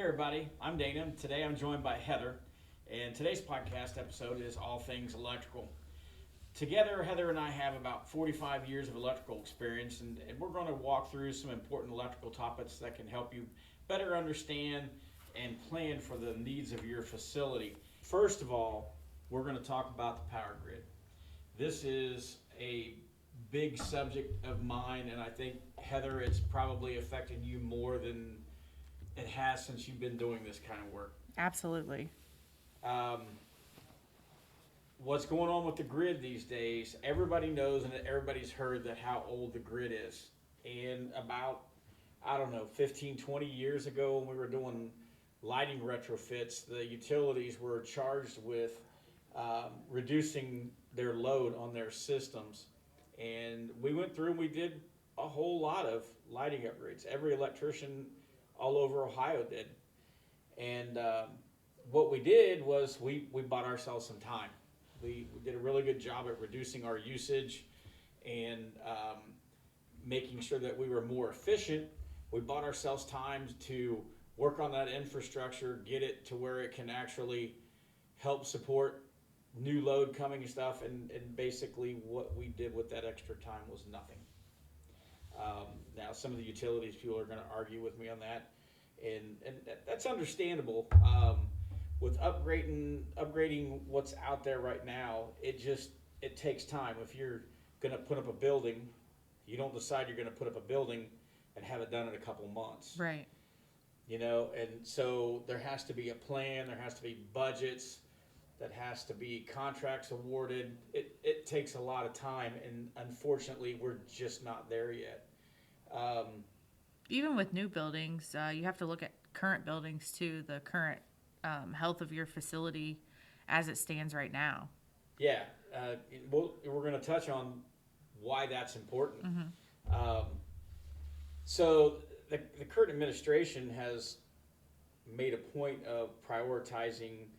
everybody. I'm Dana. Today I'm joined by Heather, and today's podcast episode is all things electrical. Together, Heather and I have about 45 years of electrical experience, and we're going to walk through some important electrical topics that can help you better understand and plan for the needs of your facility. First of all, we're going to talk about the power grid. This is a big subject of mine, and I think, Heather, it's probably affected you more than it has since you've been doing this kind of work. Absolutely. Um, what's going on with the grid these days? Everybody knows and everybody's heard that how old the grid is. And about, 15, 20 years ago, when we were doing lighting retrofits, the utilities were charged with reducing their load on their systems. And we went through and we did a whole lot of lighting upgrades. Every electrician all over Ohio did. And what we did was we bought ourselves some time. We did a really good job at reducing our usage and making sure that we were more efficient. We bought ourselves time to work on that infrastructure, get it to where it can actually help support new load coming and stuff. And basically what we did with that extra time was nothing. Now, some of the utilities people are going to argue with me on that, and that's understandable. With upgrading what's out there right now, it takes time. If you're going to put up a building, you don't decide you're going to put up a building and have it done in a couple months. Right. And so there has to be a plan, there has to be budgets, that has to be contracts awarded. It takes a lot of time, and unfortunately, we're just not there yet. Even with new buildings, you have to look at current buildings too, the current health of your facility as it stands right now. Yeah, we're going to touch on why that's important. Mm-hmm. So the current administration has made a point of prioritizing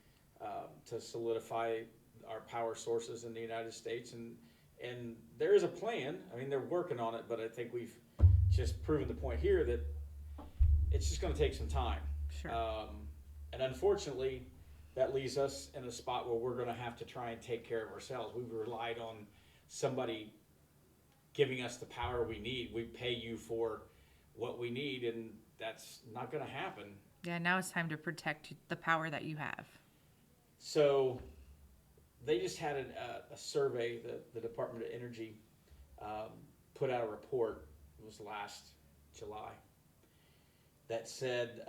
to solidify our power sources in the United States, and there is a plan. I mean, they're working on it, but I think we've just proven the point here that it's just going to take some time. Sure. And unfortunately, that leaves us in a spot where we're going to have to try and take care of ourselves. We've relied on somebody giving us the power we need. We pay you for what we need, and that's not going to happen. Yeah, now it's time to protect the power that you have. So they just had a survey, the Department of Energy put out a report, it was last July, that said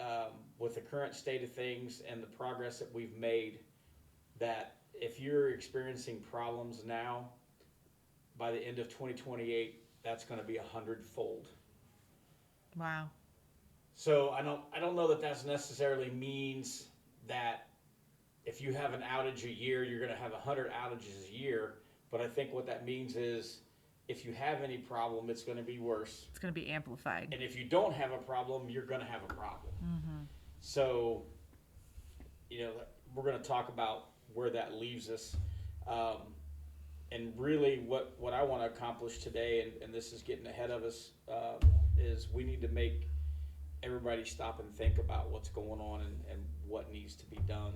with the current state of things and the progress that we've made, that if you're experiencing problems now, by the end of 2028, that's going to be 100-fold. Wow. So I don't know that that's necessarily means that if you have an outage a year, you're going to have 100 outages a year. But I think what that means is if you have any problem, it's going to be worse. It's going to be amplified. And if you don't have a problem, you're going to have a problem. Mm-hmm. So, we're going to talk about where that leaves us. And really what I want to accomplish today, and this is getting ahead of us, is we need to make everybody stop and think about what's going on and what needs to be done.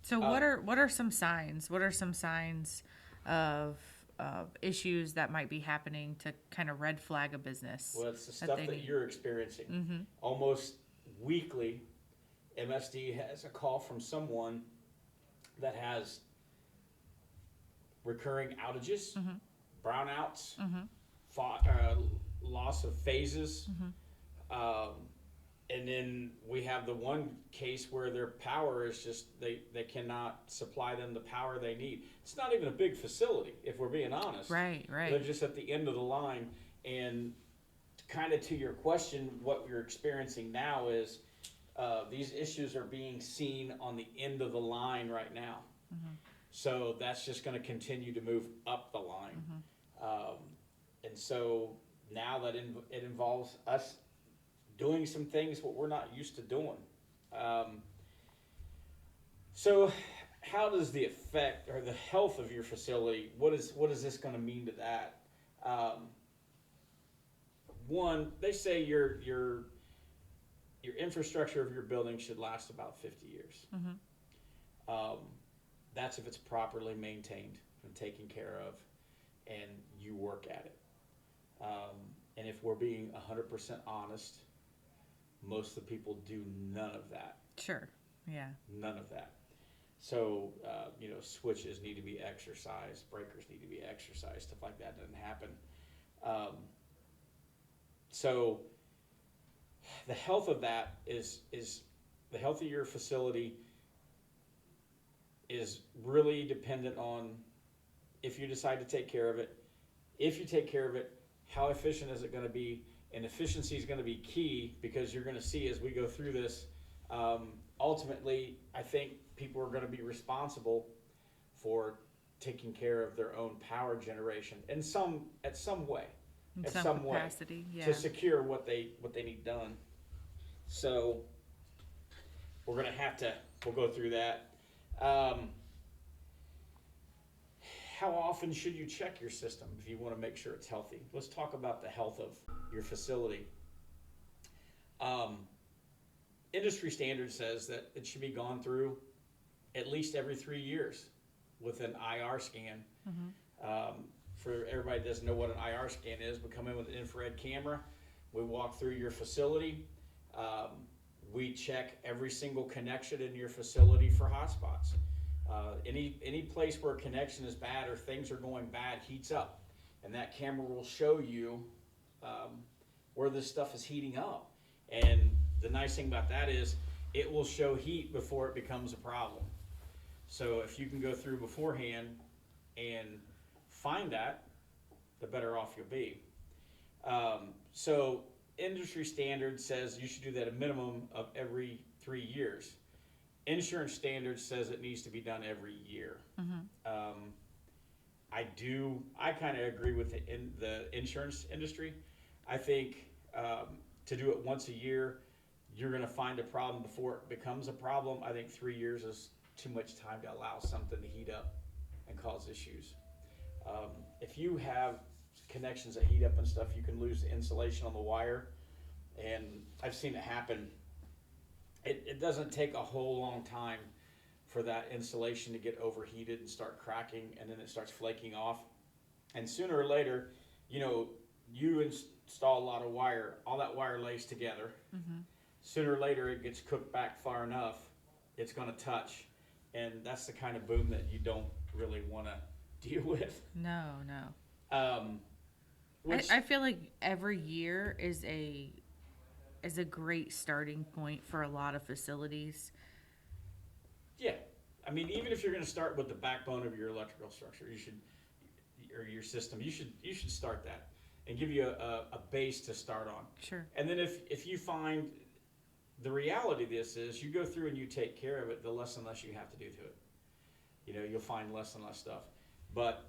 So what are some signs? What are some signs of issues that might be happening to kind of red flag a business? Well, it's the stuff that you're experiencing. Mm-hmm. Almost weekly, MSD has a call from someone that has recurring outages, Mm-hmm. brownouts, Mm-hmm. Loss of phases. Mm-hmm. And then we have the one case where their power is just, they cannot supply them the power they need. It's not even a big facility, if we're being honest. Right. They're just at the end of the line. And kind of to your question, what you're experiencing now is these issues are being seen on the end of the line right now. Mm-hmm. So that's just going to continue to move up the line. Mm-hmm. And so now that it involves us doing some things what we're not used to doing. So how does the effect or the health of your facility, what is this going to mean to that? One, they say your your infrastructure of your building should last about 50 years. That's if it's properly maintained and taken care of, and you work at it. And if we're being 100% honest, most of the people do none of that. Sure. Yeah. None of that. So, switches need to be exercised, breakers need to be exercised, stuff like that doesn't happen. So, the health of that is the health of your facility is really dependent on if you decide to take care of it. If you take care of it, how efficient is it going to be? And efficiency is going to be key, because you're going to see as we go through this, ultimately, I think people are going to be responsible for taking care of their own power generation in some way, In at some some way, capacity. Yeah. to secure what they need done. So we're going to we'll go through that. How often should you check your system if you want to make sure it's healthy? Let's talk about the health of your facility. Industry standard says that it should be gone through at least every 3 years with an IR scan. For everybody that doesn't know what an IR scan is, we come in with an infrared camera. We walk through your facility. We check every single connection in your facility for hotspots. Any place where a connection is bad or things are going bad heats up, and that camera will show you where this stuff is heating up. And the nice thing about that is it will show heat before it becomes a problem. So if you can go through beforehand and find that, the better off you'll be. So industry standard says you should do that a minimum of every 3 years. Insurance standard says it needs to be done every year. I kind of agree with the insurance industry. I think to do it once a year, you're going to find a problem before it becomes a problem. I think 3 years is too much time to allow something to heat up and cause issues. If you have connections that heat up and stuff, you can lose the insulation on the wire, and I've seen it happen. It doesn't take a whole long time for that insulation to get overheated and start cracking, and then it starts flaking off. And sooner or later, you install a lot of wire, all that wire lays together. Sooner or later, it gets cooked back far enough, it's going to touch, and that's the kind of boom that you don't really want to deal with. No. Which, I feel like every year is a great starting point for a lot of facilities. yeah, I mean, even if you're going to start with the backbone of your electrical structure, or your system, you should start that and give you a base to start on. Sure. And then if you find, the reality of this is you go through and you take care of it, the less and less you have to do to it. You'll find less and less stuff. But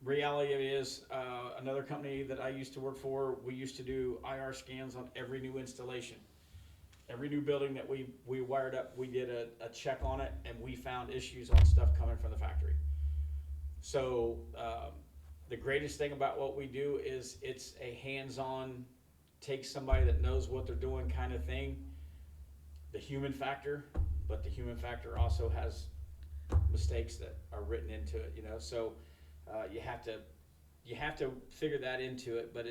reality is, another company that I used to work for, we used to do IR scans on every new installation. Every new building that we wired up, we did a check on it, and we found issues on stuff coming from the factory. So the greatest thing about what we do is it's a hands-on, take somebody that knows what they're doing kind of thing. The human factor, but the human factor also has mistakes that are written into it, so you have to figure that into it. But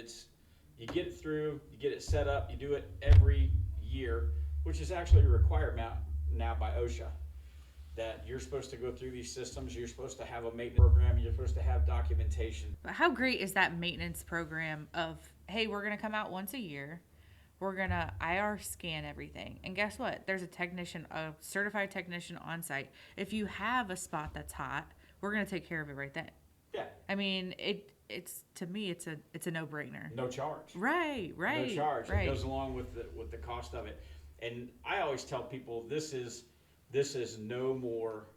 you get it through, you get it set up, you do it every year, which is actually required now by OSHA, that you're supposed to go through these systems, you're supposed to have a maintenance program, you're supposed to have documentation. But how great is that maintenance program of, hey, we're going to come out once a year, we're going to IR scan everything, and guess what? There's a certified technician on site. If you have a spot that's hot, we're going to take care of it right then. Yeah. I mean, it's to me, it's a no-brainer. No charge. Right. No charge. Right. It goes along with the cost of it. And I always tell people this is no more,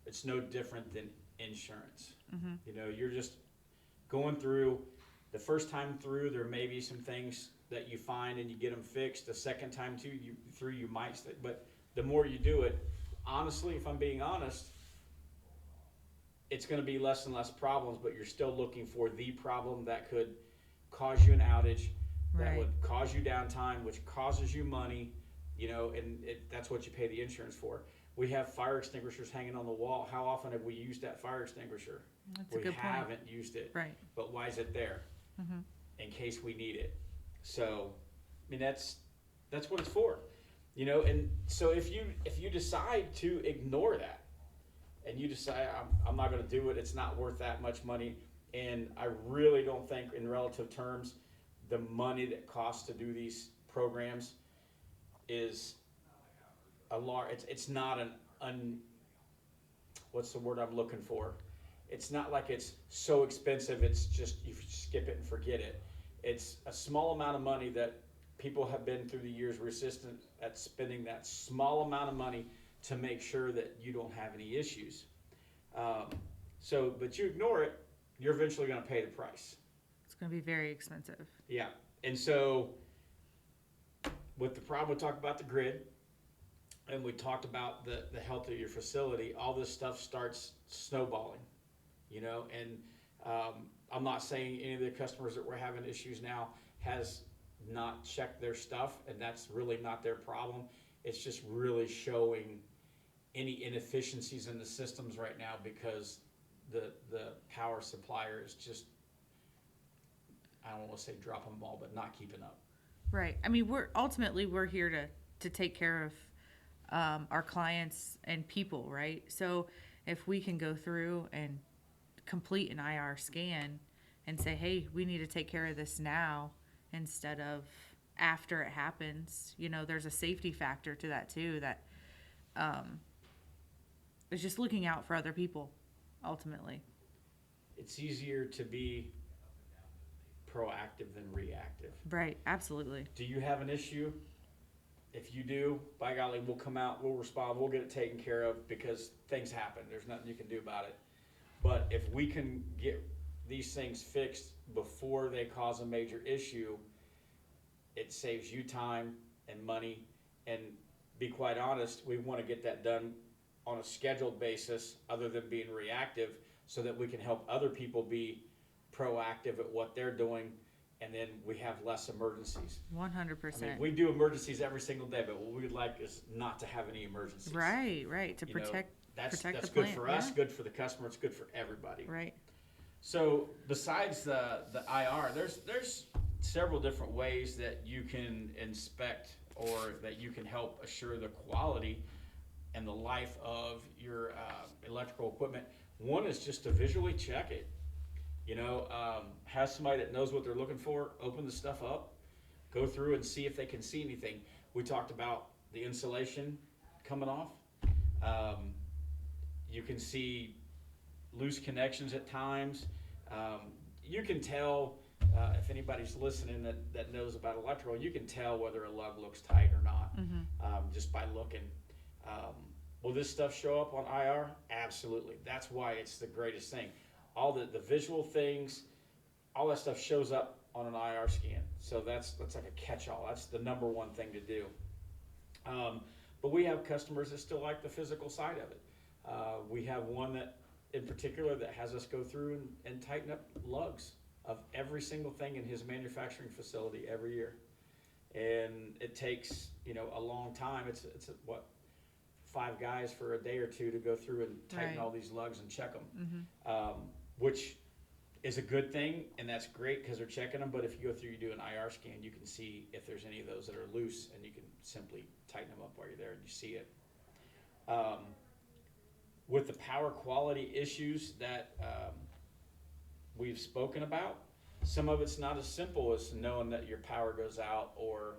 it's no different than insurance. You're just going through. The first time through, there may be some things that you find and you get them fixed. The second time you might, but the more you do it, honestly, if I'm being honest, it's going to be less and less problems, but you're still looking for the problem that could cause you an outage, that Right. would cause you downtime, which causes you money, and that's what you pay the insurance for. We have fire extinguishers hanging on the wall. How often have we used that fire extinguisher? That's a We good point. haven't used it, Right. but why is it there? Hmm. In case we need it. So, I mean, that's what it's for, And so if you decide to ignore that, and you decide I'm not going to do it, it's not worth that much money, and I really don't think, in relative terms, the money that costs to do these programs is a large. It's not what's the word I'm looking for? It's not like it's so expensive. It's just you skip it and forget it. It's a small amount of money that people have been through the years resistant at spending that small amount of money to make sure that you don't have any issues. But you ignore it, you're eventually going to pay the price. It's going to be very expensive. Yeah. And so, with the problem, we talked about the grid, and we talked about the health of your facility. All this stuff starts snowballing, and I'm not saying any of the customers that we're having issues now has not checked their stuff, and that's really not their problem. It's just really showing any inefficiencies in the systems right now because the power supplier is just, I don't want to say dropping the ball, but not keeping up. Right. I mean, we're here to take care of our clients and people, right? So if we can go through and complete an IR scan and say, hey, we need to take care of this now instead of after it happens, there's a safety factor to that too, that is just looking out for other people ultimately. It's easier to be proactive than reactive. Right. Absolutely. Do you have an issue? If you do, by golly, we'll come out, we'll respond, we'll get it taken care of because things happen. There's nothing you can do about it. But if we can get these things fixed before they cause a major issue, it saves you time and money. And be quite honest, we want to get that done on a scheduled basis other than being reactive so that we can help other people be proactive at what they're doing, and then we have less emergencies. 100%. I mean, we do emergencies every single day, but what we'd like is not to have any emergencies. Right. To protect That's the good plant, for us, yeah. good for the customer, it's good for everybody. Right. So besides the IR, there's several different ways that you can inspect or that you can help assure the quality and the life of your electrical equipment. One is just to visually check it. Have somebody that knows what they're looking for, open the stuff up, go through and see if they can see anything. We talked about the insulation coming off. You can see loose connections at times. You can tell, if anybody's listening that knows about electrical, you can tell whether a lug looks tight or not, just by looking. Will this stuff show up on IR? Absolutely. That's why it's the greatest thing. All the visual things, all that stuff shows up on an IR scan. So that's like a catch-all. That's the number one thing to do. But we have customers that still like the physical side of it. We have one that, in particular, that has us go through and tighten up lugs of every single thing in his manufacturing facility every year. And it takes, a long time. It's 5 guys for a day or two to go through and tighten Right. all these lugs and check them, which is a good thing, and that's great because they're checking them. But if you go through, you do an IR scan, you can see if there's any of those that are loose, and you can simply tighten them up while you're there, and you see it. With the power quality issues that we've spoken about, some of it's not as simple as knowing that your power goes out or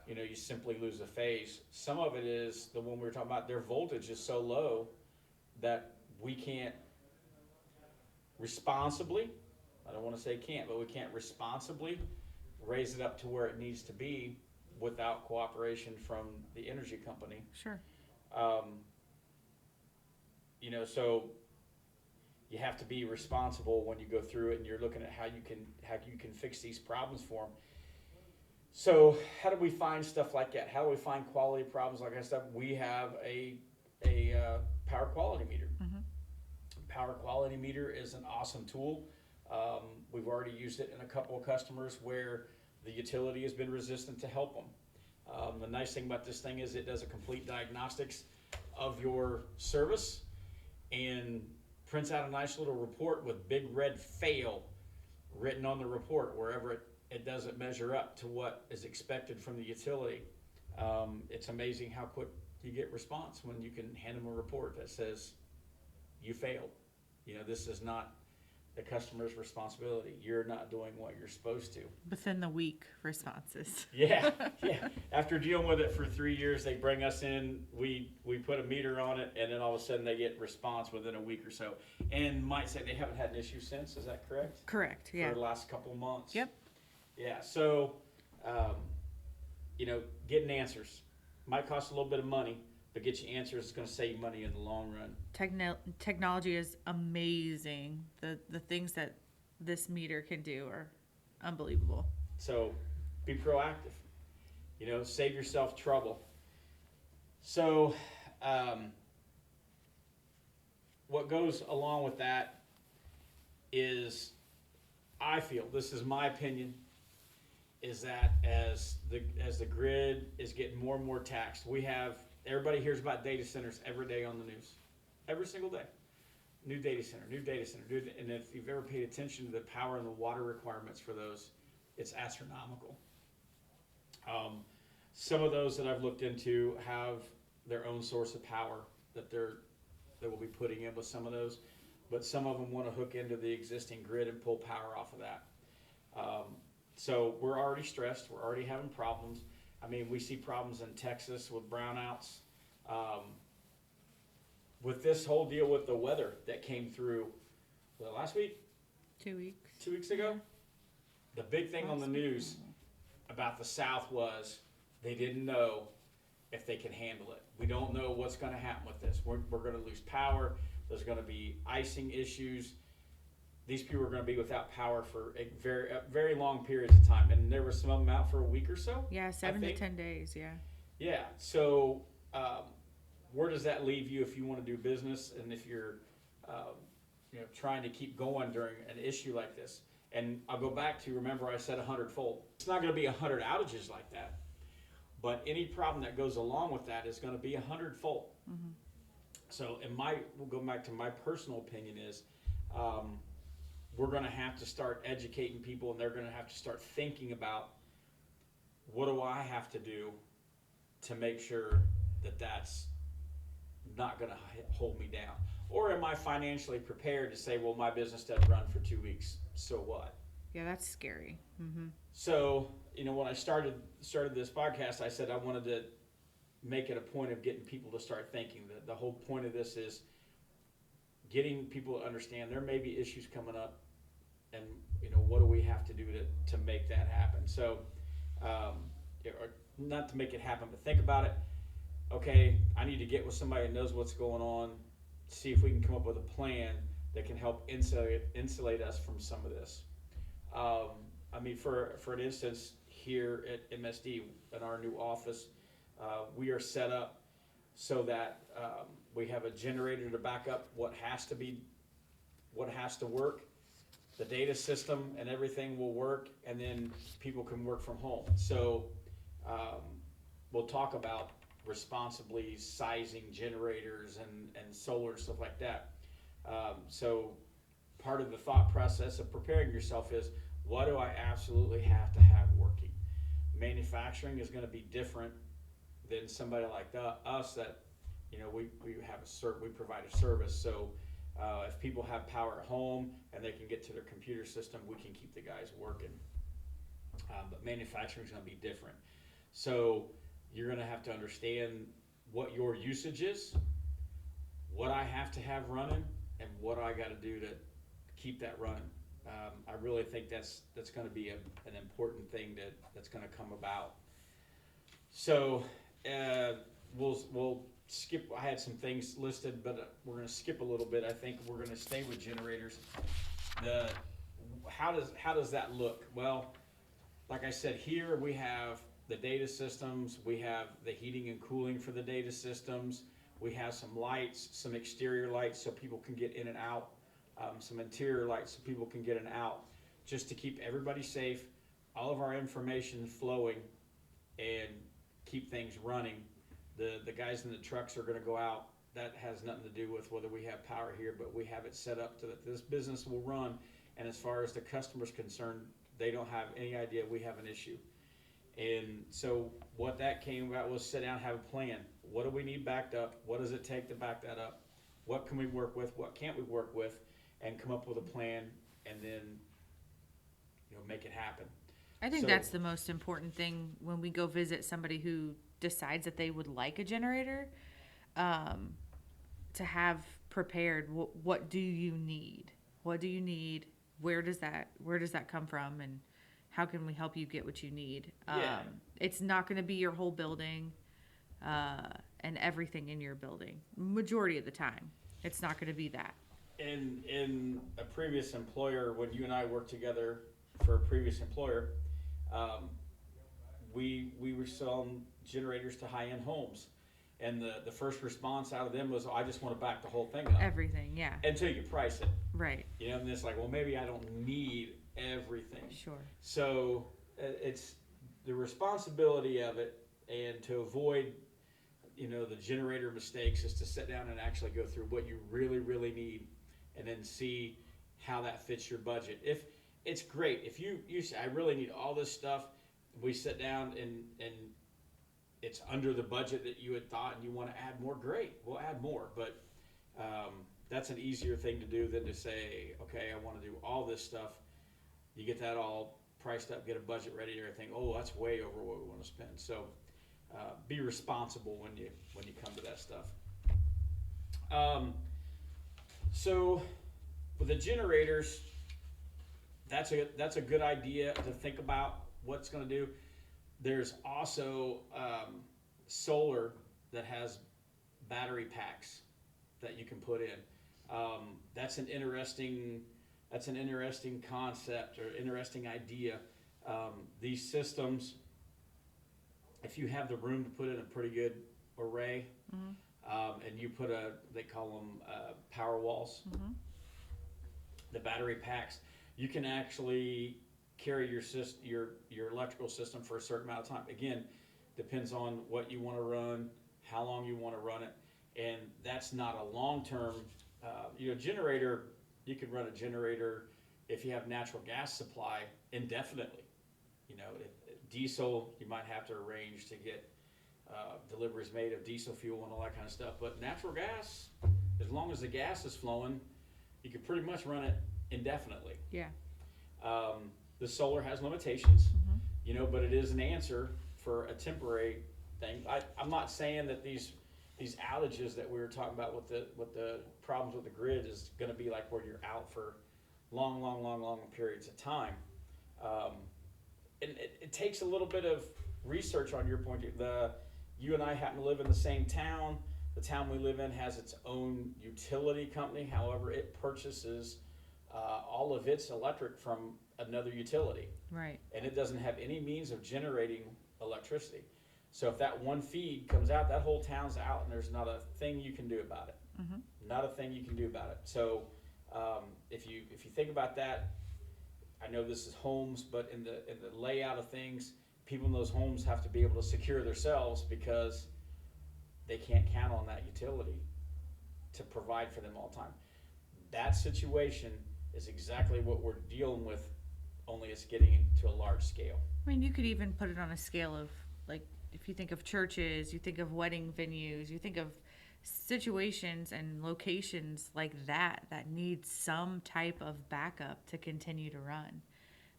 you simply lose a phase. Some of it is the one we were talking about. Their voltage is so low that we can't responsibly, I don't want to say can't, but we can't responsibly raise it up to where it needs to be without cooperation from the energy company. Sure. So you have to be responsible when you go through it and you're looking at how you can fix these problems for them. So how do we find stuff like that? How do we find quality problems like that stuff? We have a power quality meter. Power quality meter is an awesome tool. We've already used it in a couple of customers where the utility has been resistant to help them. The nice thing about this thing is it does a complete diagnostics of your service and prints out a nice little report with big red fail written on the report wherever it doesn't measure up to what is expected from the utility. It's amazing how quick you get response when you can hand them a report that says you failed. You know, this is not the customer's responsibility. You're not doing what you're supposed to. Within the week responses. Yeah, yeah. After dealing with it for 3 years, they bring us in, we put a meter on it, and then all of a sudden they get response within a week or so. And might say they haven't had an issue since, is that correct? Correct, yeah. For the last couple of months? Yep. Yeah, so, you know, getting answers. Might cost a little bit of money, but get you answers, it's gonna save you money in the long run. Technology is amazing. The things that this meter can do are unbelievable. So be proactive, you know, save yourself trouble. So what goes along with that is, I feel, this is my opinion, is that as the grid is getting more and more taxed, everybody hears about data centers every day on the news, every single day. New data center, and if you've ever paid attention to the power and the water requirements for those, it's astronomical. Some of those that I've looked into have their own source of power that they will be putting in with some of those, but some of them want to hook into the existing grid and pull power off of that. So we're already stressed. We're already having problems. I mean, we see problems in Texas with brownouts. With this whole deal with the weather that came through last week, 2 weeks. 2 weeks ago, the big thing on the news about the South was they didn't know if they can handle it. We don't know what's going to happen with this. We're going to lose power. There's going to be icing issues. These people are going to be without power for a very long periods of time. And there were some of them out for a week or so. Yeah, 7 to 10 days, yeah. Yeah, so where does that leave you if you want to do business and if you're you know, trying to keep going during an issue like this? And I'll go back to, remember I said 100-fold. It's not going to be 100 outages like that, but any problem that goes along with that is going to be 100-fold. Mm-hmm. So we'll go back to my personal opinion is, we're going to have to start educating people, and they're going to have to start thinking about, what do I have to do to make sure that that's not going to hold me down? Or am I financially prepared to say, well, my business doesn't run for 2 weeks, so what? Yeah, that's scary. Mm-hmm. So, you know, when I started this podcast, I said I wanted to make it a point of getting people to start thinking. The whole point of this is getting people to understand there may be issues coming up, and, you know, what do we have to do to make that happen? So, not to make it happen, but think about it. Okay, I need to get with somebody that knows what's going on, see if we can come up with a plan that can help insulate us from some of this. I mean, for an instance, here at MSD, in our new office, we are set up so that we have a generator to back up what has to work. The data system and everything will work, and then people can work from home. So we'll talk about responsibly sizing generators and solar and stuff like that. So part of the thought process of preparing yourself is, what do I absolutely have to have working? Manufacturing is going to be different than somebody like us that, you know, we provide a service. So if people have power at home and they can get to their computer system, we can keep the guys working. But manufacturing is going to be different. So you're going to have to understand what your usage is, what I have to have running, and what I got to do to keep that running. I really think that's going to be an important thing that's going to come about. So we'll skip. I had some things listed, but we're going to skip a little bit. I think we're going to stay with generators. How does that look? Well, like I said, here we have the data systems. We have the heating and cooling for the data systems. We have some lights, some exterior lights so people can get in and out. Some interior lights so people can get in and out, just to keep everybody safe. all of our information flowing and keep things running. The guys in the trucks are gonna go out. That has nothing to do with whether we have power here, but we have it set up so that this business will run. And as far as the customer's concerned, they don't have any idea we have an issue. And so what that came about was sit down, have a plan. What do we need backed up? What does it take to back that up? What can we work with? What can't we work with? And come up with a plan, and then, make it happen. I think So- that's the most important thing when we go visit somebody who decides that they would like a generator, to have prepared. What do you need? What do you need? Where does that come from? And how can we help you get what you need? Yeah. It's not going to be your whole building, and everything in your building. Majority of the time, it's not going to be that. In a previous employer, when you and I worked together for a previous employer, we were selling generators to high-end homes. And the first response out of them was, I just want to back the whole thing up. Everything, yeah. Until you price it. Right. And it's like, well, maybe I don't need everything. Sure. So it's the responsibility of it, and to avoid, the generator mistakes, is to sit down and actually go through what you really, really need, and then see how that fits your budget. If it's great, if you say, I really need all this stuff, we sit down and it's under the budget that you had thought and you want to add more, great, we'll add more. But that's an easier thing to do than to say, okay, I want to do all this stuff. You get that all priced up, get a budget ready, and everything. Oh, that's way over what we want to spend. So be responsible when you come to that stuff. So with the generators, that's a good idea to think about what's going to do. There's also solar that has battery packs that you can put in. That's an interesting concept or interesting idea. These systems, if you have the room to put in a pretty good array, and you put they call them power walls, the battery packs, you can actually carry your electrical system for a certain amount of time. Again, depends on what you want to run, how long you want to run it, and that's not a long-term. Generator, you can run a generator if you have natural gas supply indefinitely. Diesel, you might have to arrange to get deliveries made of diesel fuel and all that kind of stuff. But natural gas, as long as the gas is flowing, you can pretty much run it indefinitely. Yeah. The solar has limitations, but it is an answer for a temporary thing. I'm not saying that these outages that we were talking about with the problems with the grid is going to be like where you're out for long periods of time. It takes a little bit of research on your point. You and I happen to live in the same town. The town we live in has its own utility company. However, it purchases all of its electric from another utility. Right. And it doesn't have any means of generating electricity. So if that one feed comes out, that whole town's out, and there's not a thing you can do about it. Not a thing you can do about it. So if you think about that, I know this is homes, but in the layout of things, people in those homes have to be able to secure themselves because they can't count on that utility to provide for them all the time. That situation is exactly what we're dealing with, only it's getting to a large scale. I mean, you could even put it on a scale of, like, if you think of churches, you think of wedding venues, you think of situations and locations like that need some type of backup to continue to run,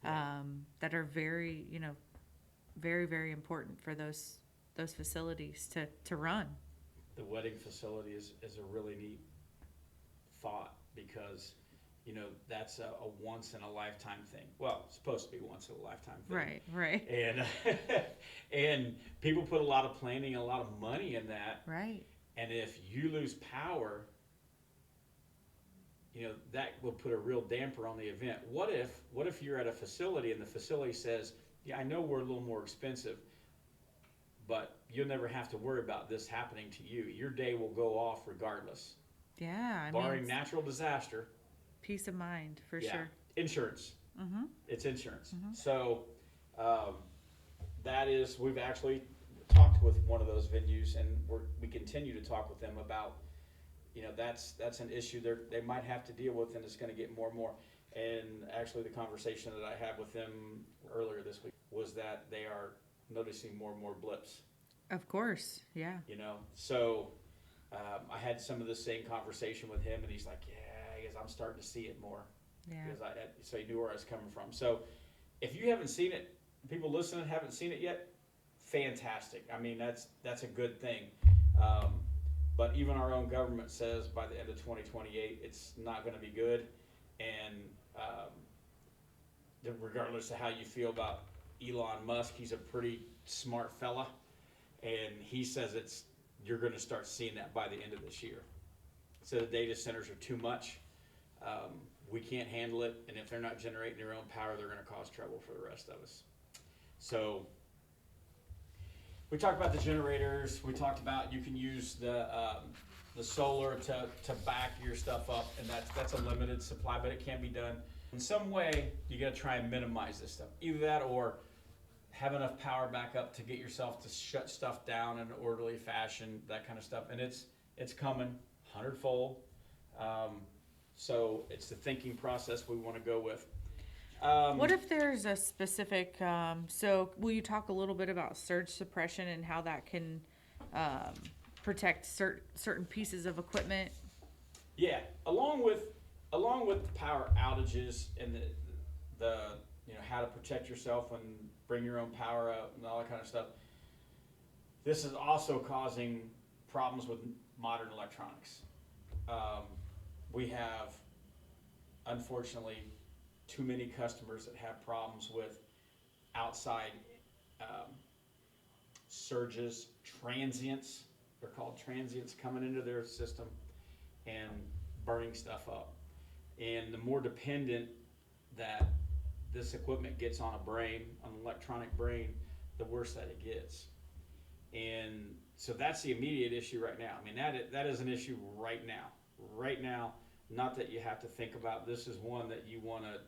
that are very, very, very important for those facilities to run. The wedding facility is a really neat thought because, that's a once in a lifetime thing. Well, it's supposed to be once in a lifetime thing. Right. And and people put a lot of planning, a lot of money in that. Right. And if you lose power, that will put a real damper on the event. What if you're at a facility and the facility says, yeah, I know we're a little more expensive, but you'll never have to worry about this happening to you. Your day will go off regardless. Yeah. Barring natural disaster. Peace of mind, for Yeah. sure. Insurance. Mm-hmm. It's insurance. So That is, we've actually talked with one of those venues, and we continue to talk with them about, that's an issue they might have to deal with, and it's going to get more and more. And actually, the conversation that I had with them earlier this week was that they are noticing more and more blips. Of course, yeah. So I had some of the same conversation with him, and he's like, "Yeah, I guess I'm starting to see it more." Yeah. Because so he knew where I was coming from. So if you haven't seen it, people listening haven't seen it yet, fantastic. I mean, that's a good thing. But even our own government says by the end of 2028, it's not going to be good. And regardless of how you feel about Elon Musk, he's a pretty smart fella, and he says you're going to start seeing that by the end of this year. So the data centers are too much. We can't handle it, and if they're not generating their own power, they're going to cause trouble for the rest of us. So we talked about the generators. We talked about you can use the solar to back your stuff up, and that's a limited supply, but it can be done. In some way, you got to try and minimize this stuff. Either that or have enough power backup to get yourself to shut stuff down in an orderly fashion, that kind of stuff. And it's coming 100-fold. So it's the thinking process we want to go with. What if there's a specific, so will you talk a little bit about surge suppression and how that can protect certain pieces of equipment? Yeah, along with the power outages and the how to protect yourself and bring your own power out and all that kind of stuff, this is also causing problems with modern electronics. We have, unfortunately, too many customers that have problems with outside surges, transients. They're called transients coming into their system and burning stuff up. And the more dependent that this equipment gets on an electronic brain, the worse that it gets. And so that's the immediate issue right now. I mean, that is an issue right now. Right now, not that you have to think about. This is one that you want to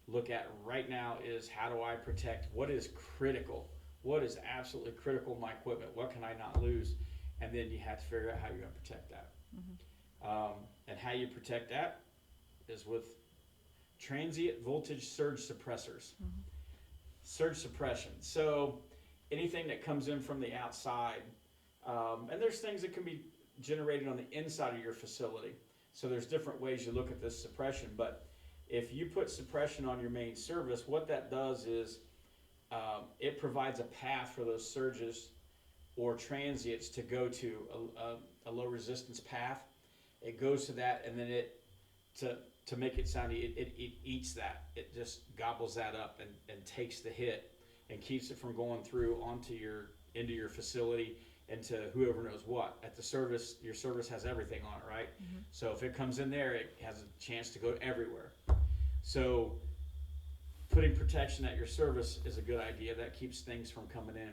look at right now is how do I protect what is critical? What is absolutely critical in my equipment? What can I not lose? And then you have to figure out how you're going to protect that. Mm-hmm. And how you protect that is with transient voltage surge suppressors. Mm-hmm. Surge suppression. So anything that comes in from the outside, and there's things that can be generated on the inside of your facility. So there's different ways you look at this suppression, but if you put suppression on your main service, what that does is it provides a path for those surges or transients to go to a low resistance path. It goes to that, and then to make it sound, it eats that. It just gobbles that up and takes the hit and keeps it from going through into your facility and to whoever knows what. At the service, your service has everything on it, right? Mm-hmm. So if it comes in there, it has a chance to go everywhere. So putting protection at your service is a good idea. That keeps things from coming in.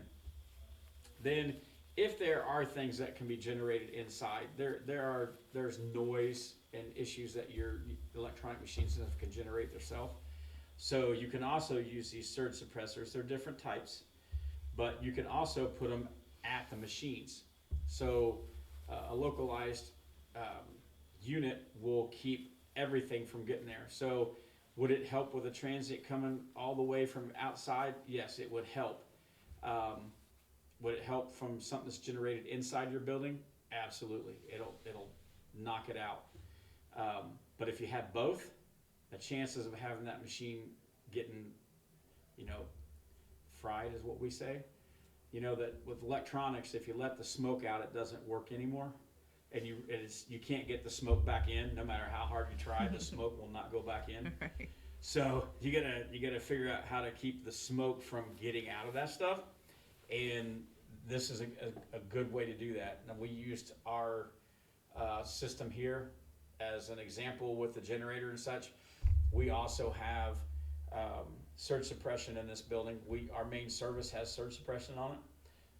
Then if there are things that can be generated inside, there's noise and issues that your electronic machines can generate themselves. So you can also use these surge suppressors. They're different types, but you can also put them at the machines. So a localized unit will keep everything from getting there. So would it help with a transient coming all the way from outside? Yes, it would help. Would it help from something that's generated inside your building? Absolutely. It'll knock it out. But if you have both, the chances of having that machine getting, fried is what we say. That with electronics, if you let the smoke out, it doesn't work anymore. And you can't get the smoke back in. No matter how hard you try, the smoke will not go back in. Right. So you gotta figure out how to keep the smoke from getting out of that stuff. And this is a good way to do that. And we used our system here as an example with the generator and such. We also have surge suppression in this building. Our main service has surge suppression on it,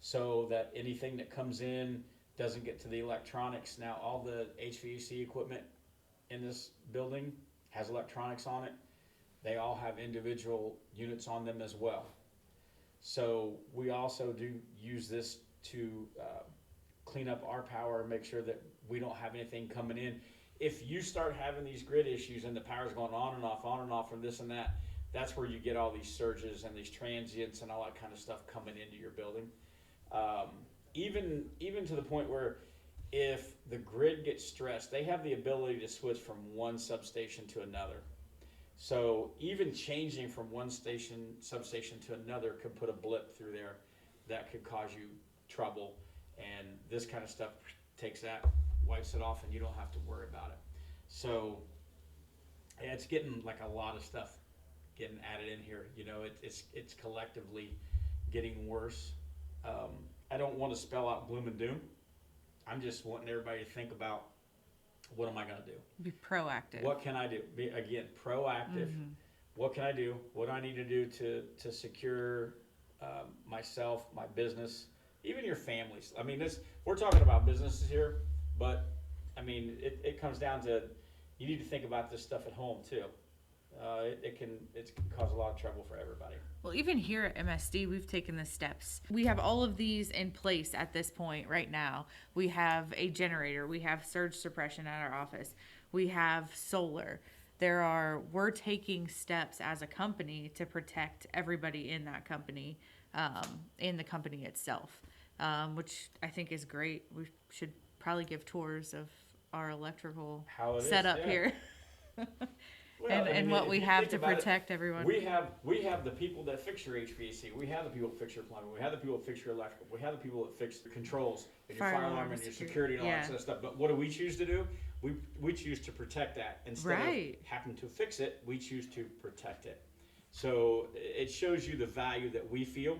so that anything that comes in doesn't get to the electronics. Now all the HVAC equipment in this building has electronics on it. They all have individual units on them as well. So we also do use this to clean up our power and make sure that we don't have anything coming in. If you start having these grid issues and the power's going on and off from this and that, that's where you get all these surges and these transients and all that kind of stuff coming into your building. Even to the point where if the grid gets stressed, they have the ability to switch from one substation to another. So even changing from one substation to another could put a blip through there that could cause you trouble. And this kind of stuff takes that, wipes it off, and you don't have to worry about it. So yeah, it's getting like a lot of stuff getting added in here. You know, it's collectively getting worse. I don't want to spell out gloom and doom. I'm just wanting everybody to think about, what am I going to do? Be proactive. What can I do? Be, again, proactive. Mm-hmm. What can I do? What do I need to do to secure myself, my business, even your families? I mean, we're talking about businesses here, but I mean, it comes down to, you need to think about this stuff at home too. It can cause a lot of trouble for everybody. Well, even here at MSD, we've taken the steps. We have all of these in place at this point right now. We have a generator. We have surge suppression at our office. We have solar. We're taking steps as a company to protect everybody in that company, in the company itself, which I think is great. We should probably give tours of our electrical setup here. Well, and what we have to protect everyone. We have the people that fix your HVAC. We have the people that fix your plumbing. We have the people that fix your electrical. We have the people that fix the controls and your fire alarm and your security and all that sort of stuff. But what do we choose to do? We choose to protect that. Instead of having to fix it, we choose to protect it. So it shows you the value that we feel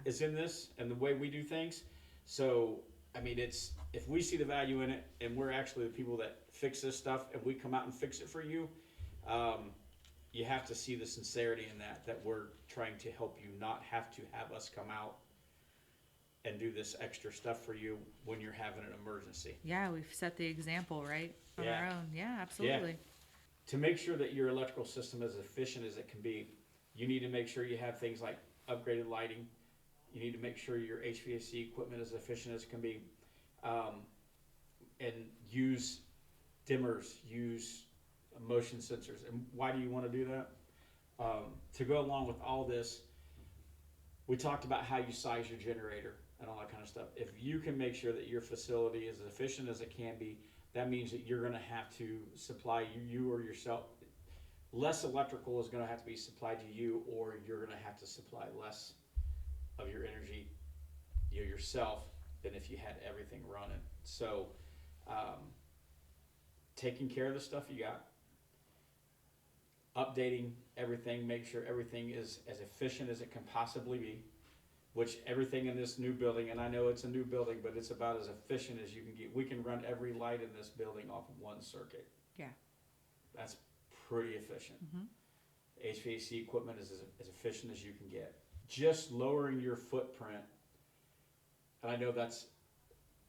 is in this and the way we do things. So, I mean, if we see the value in it and we're actually the people that fix this stuff and we come out and fix it for you, you have to see the sincerity in that we're trying to help you, not have to have us come out and do this extra stuff for you when you're having an emergency. Yeah, we've set the example, right? On our own. Yeah, absolutely. Yeah. To make sure that your electrical system is efficient as it can be, you need to make sure you have things like upgraded lighting. You need to make sure your HVAC equipment is efficient as it can be. And use dimmers, use motion sensors. And why do you want to do that? To go along with all this, we talked about how you size your generator and all that kind of stuff. If you can make sure that your facility is as efficient as it can be, that means that you're going to have to supply you or yourself. Less electrical is going to have to be supplied to you, or you're going to have to supply less of your energy yourself than if you had everything running. So taking care of the stuff you got, updating everything, make sure everything is as efficient as it can possibly be, which everything in this new building, and I know it's a new building, but it's about as efficient as you can get. We can run every light in this building off of one circuit. Yeah. That's pretty efficient. Mm-hmm. HVAC equipment is as efficient as you can get. Just lowering your footprint, and I know that's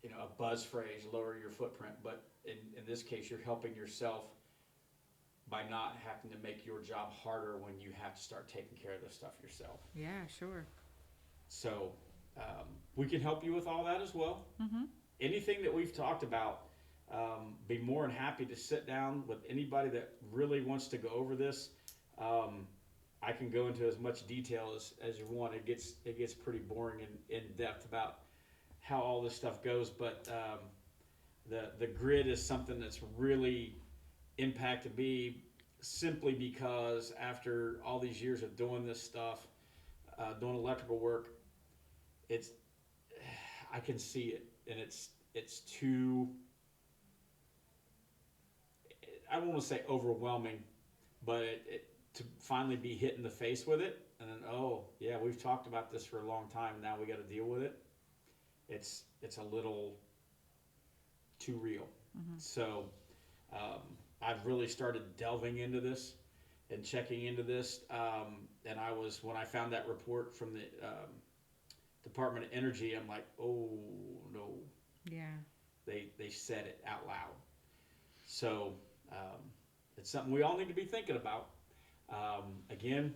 a buzz phrase, lower your footprint, but in this case, you're helping yourself by not having to make your job harder when you have to start taking care of this stuff yourself. Yeah, sure. So we can help you with all that as well. Mm-hmm. Anything that we've talked about, be more than happy to sit down with anybody that really wants to go over this. I can go into as much detail as you want. It gets pretty boring and in depth about how all this stuff goes, but the grid is something that's really impacted me, simply because after all these years of doing this stuff, doing electrical work, I can see it, and it's too, I don't want to say overwhelming, but to finally be hit in the face with it, and then, oh yeah, we've talked about this for a long time, now we got to deal with it. It's a little too real. Mm-hmm. So I've really started delving into this and checking into this. And when I found that report from the Department of Energy, I'm like, oh no. Yeah. They said it out loud. So it's something we all need to be thinking about. Again,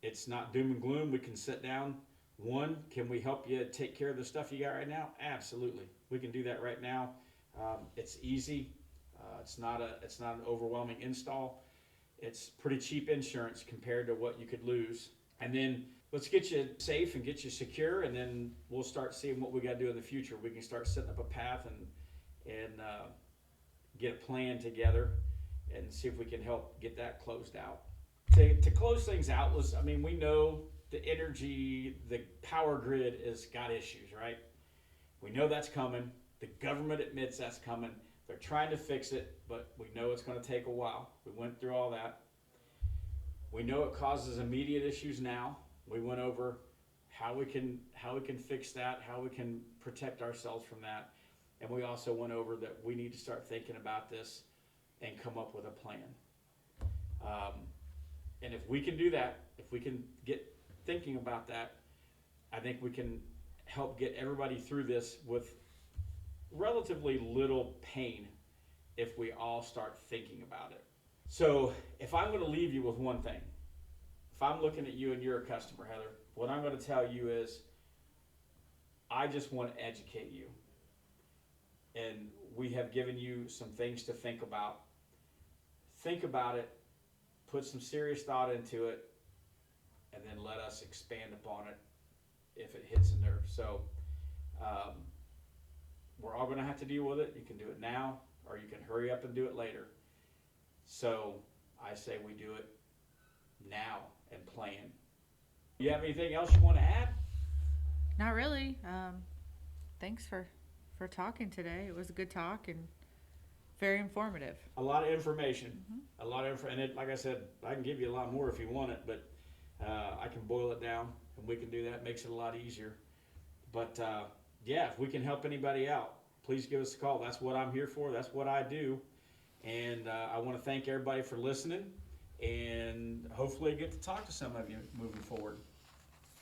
it's not doom and gloom. We can sit down, One, can we help you take care of the stuff you got right now? Absolutely, we can do that right now. It's easy. It's not an overwhelming install. It's pretty cheap insurance compared to what you could lose. And then let's get you safe and get you secure, and then we'll start seeing what we got to do in the future. We can start setting up a path and get a plan together and see if we can help get that closed out. To close things out, we know the energy, the power grid has got issues, right? We know that's coming. The government admits that's coming. They're trying to fix it, but we know it's going to take a while. We went through all that. We know it causes immediate issues now. We went over how we can fix that, how we can protect ourselves from that. And we also went over that we need to start thinking about this and come up with a plan. And if we can do that, if we can get thinking about that, I think we can help get everybody through this with relatively little pain if we all start thinking about it. So if I'm going to leave you with one thing, if I'm looking at you and you're a customer, Heather, what I'm going to tell you is I just want to educate you. And we have given you some things to think about. Think about it, put some serious thought into it, and then let us expand upon it if it hits a nerve. So we're all going to have to deal with it. You can do it now, or you can hurry up and do it later. So I say we do it now and plan. You have anything else you want to add? Not really. Thanks for talking today. It was a good talk and very informative. A lot of information. A lot of and like I said, I can give you a lot more if you want it, but I can boil it down, and we can do that. Makes it a lot easier. But yeah, if we can help anybody out, please give us a call. That's what I'm here for. That's what I do. And I want to thank everybody for listening, and hopefully get to talk to some of you moving forward.